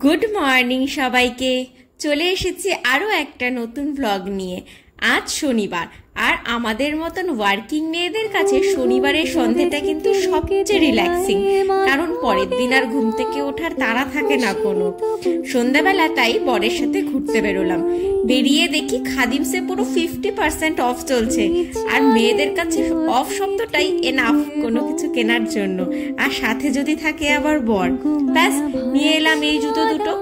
Good morning সবাইকে। চলে এসেছি আরো একটা নতুন ব্লগ নিয়ে। আজ শনিবার, আর আমাদের মতন ওয়ার্কিং মেয়েদের কাছে শনিবারের সন্ধ্যাটা কিন্তু সবচেয়ে রিল্যাক্সিং, কারণ পরের দিন আর ঘুম থেকে ওঠার তাড়া থাকে না কোনো। সন্ধ্যাবেলা তাই বরের সাথে ঘুরতে বেরোলাম। বেরিয়ে দেখি খাদিমসে পুরো 50% অফ চলছে, আর মেয়েদের কাছে অফ শব্দটাই এনাফ কোনো কিছু কেনার জন্য। আর সাথে যদি থাকে আবার বর, ব্যাস নিয়ে এলাম এই জুতো দুটো।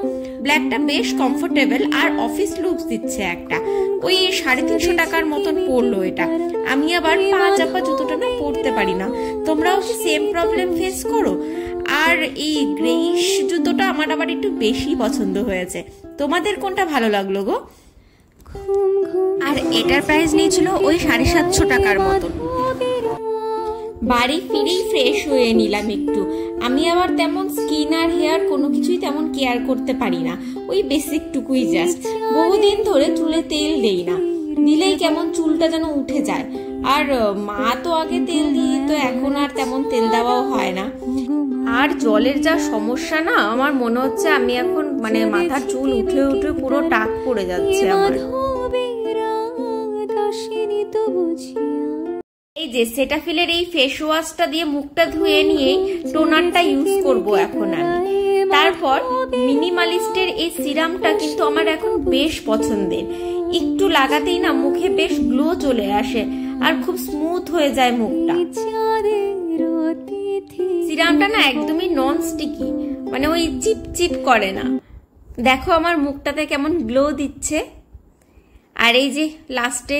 ব্ল্যাকটা বেশ কমফোর্টেবল আর অফিস লুকস দিচ্ছে একটা। ওই 350 টাকার মতন পড়লো এটা। আমি আবার পা চাপা জুতোটা না পরতে পারি না। তোমরাও কি সেম প্রবলেম ফেস করো? আর এই গ্রেইশ জুতোটা আমার আবার একটু বেশি পছন্দ হয়েছে। তোমাদের কোনটা ভালো লাগলো গো? আর এটার প্রাইস নিয়েছিল ওই 750 টাকার মতন। বাড়ি ফিরেই ফ্রেশ হয়ে নিলাম একটু। আমি আবার তেমন স্কিন আর হেয়ার কোনো কিছুই তেমন কেয়ার করতে পারি না, ওই বেসিক টুকুই জাস্ট। বহুদিন ধরে চুলে তেল দেই না, দিলেই কেমন চুলটা যেন উঠে যায়। আর মা তো আগে তেল দিয়ে, তো এখন আর তেমন তেল দেওয়াও হয় না। আর জলের যা সমস্যা না, আমার মনে হচ্ছে আমি এখন মাথার চুল উঠে উঠে পুরো টাক পড়ে যাচ্ছে আমার। এই যে সেটাফিলের এই ফেস ওয়াশটা দিয়ে মুখটা ধুয়ে নিয়ে টোনারটা ইউজ করব এখন আমি। তারপর মিনিমালিস্টের এই সিরামটা কিন্তু আমার এখন বেশ পছন্দের। একটু লাগাতেই না মুখে বেশ গ্লো চলে আসে আর খুব স্মুথ হয়ে যায় মুখটা। সিরামটা না একদমই নন স্টিকি, ওই চিপ চিপ করে না। দেখো আমার মুখটাতে কেমন গ্লো দিচ্ছে। আর এই যে লাস্টে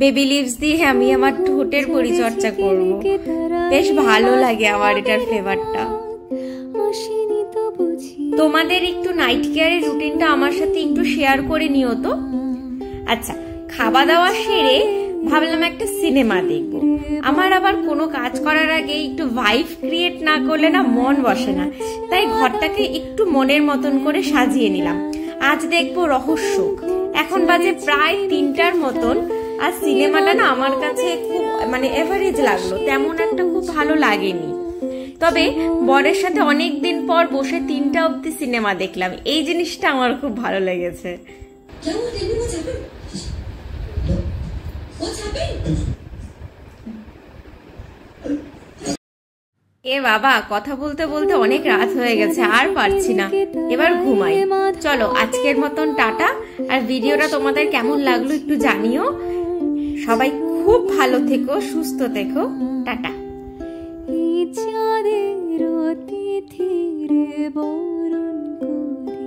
বেবি লিভস দিয়ে আমি আমার ঠোঁটের পরিচর্যা করব। বেশ ভালো লাগে আমার এটার ফ্লেভারটা। তোমাদের একটু নাইট কেয়ারের রুটিনটা আমার সাথে একটু শেয়ার করে নিও তো। আচ্ছা, খাওয়া দাওয়া সেরে ভাবলাম একটা সিনেমা দেখব। আমার আবার কোনো কাজ করার আগে একটু ভাইব ক্রিয়েট না করলে না মন বসে না, তাই ঘরটাকে একটু মনের মতন করে সাজিয়ে নিলাম। আজ দেখবো রহস্য। এখন বাজে প্রায় 3টার মতন। আর সিনেমাটা না আমার কাছে খুব এভারেজ লাগলো, তেমন একটা খুব ভালো লাগেনি। তবে বরের সাথে অনেকদিন পর বসে 3টা অবধি সিনেমা দেখলাম, এই জিনিসটা আমার খুব ভালো লেগেছে। এ বাবা, কথা বলতে বলতে অনেক রাত হয়ে গেছে, আর পারছি না, এবার ঘুমাই। চলো আজকের মতন টাটা। আর ভিডিওটা তোমাদের কেমন লাগলো একটু জানিও। সবাই খুব ভালো থেকো, সুস্থ থেকো। টাটা। বরণ করি